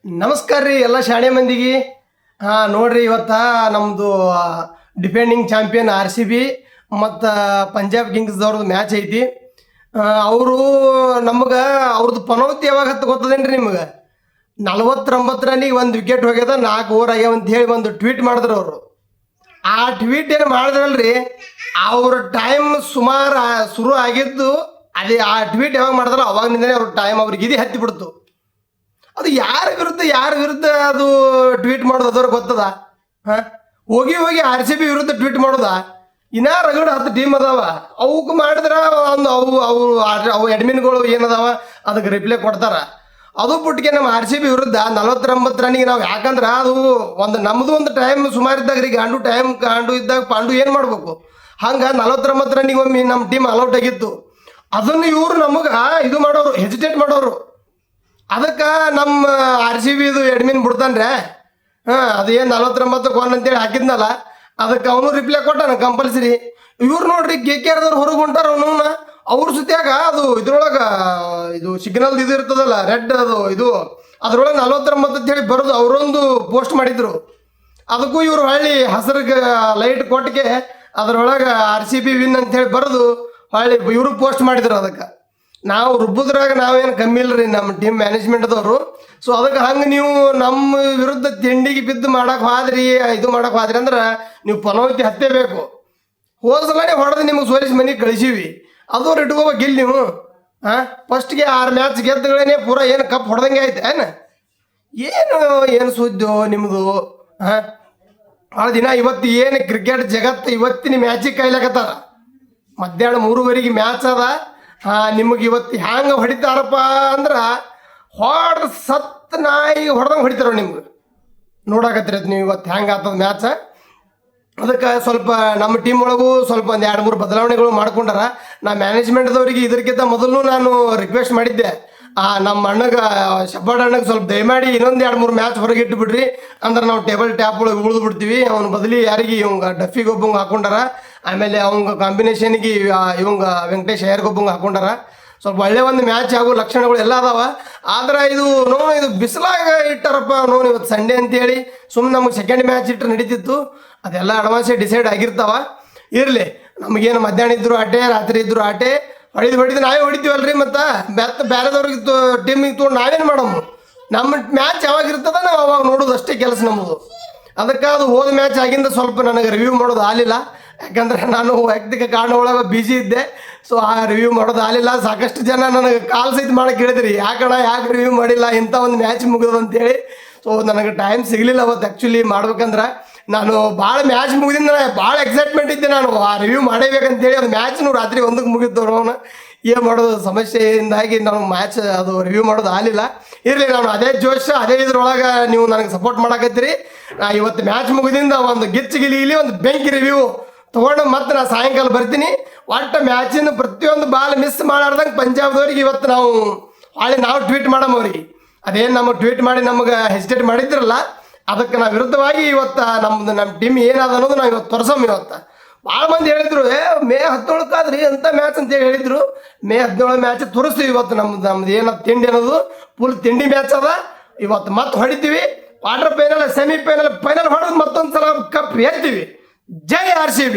ನಮಸ್ಕಾರ ರೀ ಎಲ್ಲ ಶಾಣೆ ಮಂದಿಗೆ. ನೋಡ್ರಿ ಇವತ್ತು ನಮ್ಮದು ಡಿಫೆಂಡಿಂಗ್ ಚಾಂಪಿಯನ್ RCB ಮತ್ತು ಪಂಜಾಬ್ ಕಿಂಗ್ಸ್ದವ್ರದ್ದು ಮ್ಯಾಚ್ ಐತಿ. ಅವರು ನಮ್ಗೆ ಅವ್ರದ್ದು ಪನೌತಿ ಯಾವಾಗ ಹತ್ತು ಗೊತ್ತದೇನ್ರಿ ನಿಮ್ಗೆ? 49 ರನ್ನಿಗೆ ಒಂದು ವಿಕೆಟ್ ಹೋಗ್ಯದ, 4 ಓವರ್ ಆಗ್ಯಾವ ಅಂತ ಹೇಳಿ ಒಂದು ಟ್ವೀಟ್ ಮಾಡಿದ್ರು ಅವರು. ಆ ಟ್ವೀಟ್ ಏನು ಮಾಡಿದ್ರಲ್ರಿ, ಅವ್ರ ಟೈಮ್ ಸುಮಾರು ಶುರು ಆಗಿದ್ದು ಅದೇ. ಆ ಟ್ವೀಟ್ ಯಾವಾಗ ಮಾಡಿದ್ರು ಅವಾಗಿನಿಂದನೇ ಅವ್ರ ಟೈಮ್ ಅವ್ರಿಗೆ ಇದು ಹತ್ತಿಬಿಡ್ತು. ಅದು ಯಾರ ವಿರುದ್ಧ ಅದು ಟ್ವೀಟ್ ಮಾಡೋದು ಅದವ್ರಿಗೆ ಗೊತ್ತದ? ಹೋಗಿ RCB ವಿರುದ್ಧ ಟ್ವೀಟ್ ಮಾಡೋದ? ಇನ್ನೂ ರಗಡ 10 ಟೀಮ್ ಅದಾವ, ಅವಕ್ಕೆ ಮಾಡಿದ್ರೆ ಒಂದು ಅವು ಅಡ್ಮಿನ್ಗಳು ಏನದಾವ ಅದಕ್ಕೆ ರಿಪ್ಲೈ ಕೊಡ್ತಾರ. ಅದು ಬಿಟ್ಟಿಗೆ ನಮ್ಮ RCB ವಿರುದ್ಧ 49 ರನ್ನಿಗೆ ನಾವು, ಯಾಕಂದ್ರೆ ಅದು ನಮ್ಮದು ಒಂದು ಟೈಮ್ ಸುಮಾರು ಇದ್ದಾಗ ರೀ, ಗಾಂಡು ಇದ್ದಾಗ ಪಾಂಡು ಏನು ಮಾಡಬೇಕು, ಹಂಗೆ 49 ರನ್ನಿಗೆ ಒಮ್ಮೆ ನಮ್ಮ ಟೀಮ್ ಅಲೌಟ್ ಆಗಿತ್ತು. ಅದನ್ನು ಇವರು ನಮಗೆ ಇದು ಮಾಡೋರು, ಹೆಸಿಟೇಟ್ ಮಾಡೋರು. ಅದಕ್ಕೆ ನಮ್ಮ RCBದು ಅಡ್ಮಿನ್ ಬಿಡ್ತಾನ್ರೆ, ಅದೇನು 49 1 ಅಂತೇಳಿ ಹಾಕಿದ್ನಲ್ಲ, ಅದಕ್ಕೆ ಅವನು ರಿಪ್ಲೈ ಕೊಟ್ಟಾನ ಕಂಪಲ್ಸರಿ. ಇವ್ರು ನೋಡ್ರಿ KKRದವ್ರು ಹೊರಗೆ ಹೊಂಟಾರ, ಅವನು ಅವ್ರ ಸುತ್ತಿಯಾಗ ಅದು ಇದ್ರೊಳಗೆ ಇದು ಸಿಗ್ನಲ್ ಇದು ಇರ್ತದಲ್ಲ ರೆಡ್, ಇದು ಅದ್ರೊಳಗೆ 49 ಅಂತೇಳಿ ಬರೋದು ಅವರೊಂದು ಪೋಸ್ಟ್ ಮಾಡಿದ್ರು. ಅದಕ್ಕೂ ಇವ್ರು ಹಳ್ಳಿ ಹಸಿರಿಗೆ ಲೈಟ್ ಕೊಟ್ಟಿಗೆ ಅದ್ರೊಳಗೆ RCB ವಿನ್ ಅಂತೇಳಿ ಬರೋದು ಹಳ್ಳಿ ಇವರು ಪೋಸ್ಟ್ ಮಾಡಿದ್ರು. ಅದಕ್ಕೆ ನಾವು ರುಬ್ಬುದ್ರಾಗ ನಾವೇನು ಕಮ್ಮಿ ಇಲ್ಲರಿ ನಮ್ಮ ಟೀಮ್ ಮ್ಯಾನೇಜ್ಮೆಂಟ್ದವರು. ಸೊ ಅದಕ್ಕೆ ಹಂಗೆ ನೀವು ನಮ್ಮ ವಿರುದ್ಧ ತಿಂಡಿಗೆ ಬಿದ್ದು ಮಾಡಕ್ಕೆ ಹೋದ್ರಿ, ಇದು ಮಾಡಕ್ಕೆ ಹೋದ್ರಿ ಅಂದ್ರೆ ನೀವು ಪನೌತಿ ಹತ್ತೇಬೇಕು. ಹೋದ ಸಲನೇ ಹೊಡೆದು ನಿಮಗೆ ಸೋಲಿಸಿ ಮನೆಗೆ ಕಳಿಸೀವಿ, ಅದು ಇಟ್ಕೋಬೇಕು ಇಲ್ಲಿ ನೀವು. ಫಸ್ಟ್ಗೆ 6 ಮ್ಯಾಚ್ ಗೆದ್ದಗಳೇನೆ ಪೂರ ಏನು ಕಪ್ ಹೊಡೆದಂಗೆ ಆಯ್ತು ಏನು ಸುದ್ದೋ ನಿಮ್ಮದು. ಭಾಳ ದಿನ ಇವತ್ತು ಏನು ಕ್ರಿಕೆಟ್ ಜಗತ್ತು ಇವತ್ತಿನ ಮ್ಯಾಚಿಗೆ ಕಾಯ್ಲಾಕತ್ತಾರ. ಮಧ್ಯಾಹ್ನ 3:30 ಮ್ಯಾಚ್ ಅದ. ನಿಮಗೆ ಇವತ್ತು ಹ್ಯಾಂಗೆ ಹೊಡಿತಾರಪ್ಪ ಅಂದ್ರೆ ಸತ್ ನಾಯಿ ಹೊಡೆದಂಗೆ ಹೊಡಿತಾರ ನಿಮ್ಗೆ. ನೋಡಾಕತ್ತೀರ ನೀವು ಇವತ್ತು ಹ್ಯಾಂಗೆ ಆಗ್ತದ ಮ್ಯಾಚ್. ಅದಕ್ಕೆ ಸ್ವಲ್ಪ ನಮ್ಮ ಟೀಮ್ ಒಳಗೂ ಸ್ವಲ್ಪ ಒಂದು 2-3 ಬದಲಾವಣೆಗಳು ಮಾಡ್ಕೊಂಡಾರ. ನಾ ಮ್ಯಾನೇಜ್ಮೆಂಟ್ದವ್ರಿಗೆ ಇದಕ್ಕಿಂತ ಮೊದಲು ನಾನು ರಿಕ್ವೆಸ್ಟ್ ಮಾಡಿದ್ದೆ, ನಮ್ಮ ಅಣ್ಣಗೆ ಶಬ್ಬಾಡ್ ಅಣ್ಣಗೆ ಸ್ವಲ್ಪ ದಯಮಾಡಿ ಇನ್ನೊಂದು 2-3 ಮ್ಯಾಚ್ ಹೊರಗೆ ಇಟ್ಟು ಬಿಡ್ರಿ, ಅಂದ್ರೆ ನಾವು ಟೇಬಲ್ ಟ್ಯಾಪ್ ಒಳಗೆ ಉಳಿದು ಬಿಡ್ತೀವಿ. ಅವ್ನ ಬದಲಿ ಯಾರಿಗೆ ಇವಂಗೆ ಡಫಿಗೆ ಒಬ್ಬಂಗೆ ಹಾಕೊಂಡಾರ, ಆಮೇಲೆ ಅವಂಗ ಕಾಂಬಿನೇಷನ್ಗೆ ಇವಂಗ ವೆಂಕಟೇಶ್ ಅಯ್ಯರ್ಗೊಬ್ಬಂಗೆ ಹಾಕೊಂಡಾರ. ಸ್ವಲ್ಪ ಒಳ್ಳೆ ಒಂದು ಮ್ಯಾಚ್ ಆಗೋ ಲಕ್ಷಣಗಳು ಎಲ್ಲ ಅದಾವ. ಆದ್ರೆ ಇದು ಬಿಸಿಲಾಗ ಇಟ್ಟಾರಪ್ಪ ಇವತ್ತು ಸಂಡೇ ಅಂತೇಳಿ. ಸುಮ್ಮನೆ ನಮಗೆ ಸೆಕೆಂಡ್ ಮ್ಯಾಚ್ ಇಟ್ಟರೆ ನಡೀತಿತ್ತು. ಅದೆಲ್ಲ ಅಡ್ವಾನ್ಸೇ ಡಿಸೈಡ್ ಆಗಿರ್ತಾವ. ಇರಲಿ, ನಮಗೇನು ಮಧ್ಯಾಹ್ನ ಇದ್ರು ಆಟೆ, ರಾತ್ರಿ ಇದ್ರು ಆಟೆ, ಹೊಡಿದು ನಾವೇ ಹೊಡಿತೀವಲ್ರಿ. ಮತ್ತು ಬೇರೆದವ್ರಿಗೆ ಟೀಮಿಗೆ ತೊಗೊಂಡು ನಾವೇನು ಮಾಡಮ್ಮ? ನಮ್ಮ ಮ್ಯಾಚ್ ಯಾವಾಗ ಇರ್ತದ ನಾವು ಅವಾಗ ನೋಡೋದು ಅಷ್ಟೇ ಕೆಲಸ ನಮ್ಮದು. ಅದಕ್ಕೆ ಅದು ಹೋದ ಮ್ಯಾಚ್ ಆಗಿಂದ ಸ್ವಲ್ಪ ನನಗೆ ರಿವ್ಯೂ ಮಾಡೋದು ಆಗಲಿಲ್ಲ, ಯಾಕಂದ್ರೆ ನಾನು ವೈಯಕ್ತಿಕ ಕಾರಣ ಒಳಗೆ ಬಿಜಿ ಇದ್ದೆ. ಸೊ ಆ ರಿವ್ಯೂ ಮಾಡೋದು ಆಗಲಿಲ್ಲ. ಸಾಕಷ್ಟು ಜನ ನನಗೆ ಕಾಲ್ ಸಹಿತ ಮಾಡಕ್ಕೆ ಹೇಳಿದ್ರಿ, ಯಾಕೆ ರಿವ್ಯೂ ಮಾಡಿಲ್ಲ, ಇಂಥ ಒಂದು ಮ್ಯಾಚ್ ಮುಗಿದು ಅಂತೇಳಿ. ಸೊ ನನಗೆ ಟೈಮ್ ಸಿಗಲಿಲ್ಲ ಅವತ್ತು ಆ್ಯಕ್ಚುಲಿ ಮಾಡ್ಬೇಕಂದ್ರೆ. ನಾನು ಭಾಳ ಮ್ಯಾಚ್ ಮುಗಿದಿಂದ ಭಾಳ ಎಕ್ಸೈಟ್ಮೆಂಟ್ ಇದ್ದೆ, ನಾನು ಆ ರಿವ್ಯೂ ಮಾಡೇಬೇಕಂತೇಳಿ. ಅದು ಮ್ಯಾಚ್ನು ರಾತ್ರಿ 1ಕ್ಕೆ ಮುಗಿದ್ದು. ಏನು ಮಾಡೋದು, ಸಮಸ್ಯೆಯಿಂದಾಗಿ ನಾವು ಮ್ಯಾಚ್ ಅದು ರಿವ್ಯೂ ಮಾಡೋದು ಆಗಲಿಲ್ಲ. ಇರಲಿ, ನಾನು ಅದೇ ಜೋಶ್ ಅದೇ ಇದ್ರೊಳಗೆ ನೀವು ನನಗೆ ಸಪೋರ್ಟ್ ಮಾಡಕತ್ತೀರಿ. ಇವತ್ತು ಮ್ಯಾಚ್ ಮುಗಿದಿಂದ ಒಂದು ಗಿಲಿ ಒಂದು ಬೆಂಕಿ ರಿವ್ಯೂ ತೊಗೊಂಡು ಮತ್ತೆ ನಾನು ಸಾಯಂಕಾಲ ಬರ್ತೀನಿ. ಒಟ್ಟು ಮ್ಯಾಚಿನ ಪ್ರತಿಯೊಂದು ಬಾಲ್ ಮಿಸ್ ಮಾಡಾರ್ದಂಗೆ ಪಂಜಾಬ್ದವ್ರಿಗೆ ಇವತ್ತು ನಾವು ಟ್ವೀಟ್ ಮಾಡಮ್ಮ ಅವ್ರಿಗೆ. ಅದೇನು ನಮಗೆ ಟ್ವೀಟ್ ಮಾಡಿ ನಮಗೆ ಹೆಸಿಟೇಟ್ ಮಾಡಿದ್ರಲ್ಲ, ಅದಕ್ಕೆ ನಾವು ವಿರುದ್ಧವಾಗಿ ಇವತ್ತು ನಮ್ಮ ಟೀಮ್ ಏನಾದ ಅನ್ನೋದು ನಾವು ಇವತ್ತು ತೋರ್ಸಮ್ಮ. ಇವತ್ತು ಭಾಳ ಮಂದಿ ಹೇಳಿದ್ರು, ಮೇ 17 ಎಂಥ ಮ್ಯಾಚ್ ಅಂತೇಳಿ ಹೇಳಿದರು. ಮೇ 17 ಮ್ಯಾಚ್ ತೋರಿಸ್ತೀವಿ ಇವತ್ತು. ನಮ್ದು ಏನದು ತಿಂಡಿ ಅನ್ನೋದು ಫುಲ್ ತಿಂಡಿ ಮ್ಯಾಚ್ ಅದ. ಇವತ್ತು ಮತ್ತೆ ಹೊಡಿತೀವಿ. ಕ್ವಾರ್ಟರ್ ಫೈನಲ್, ಸೆಮಿಫೈನಲ್, ಫೈನಲ್ ಹೊಡೆದು ಮತ್ತೊಂದು ಸಲ ಕಪ್ ಎತ್ತೀವಿ. ಜೈ RCB.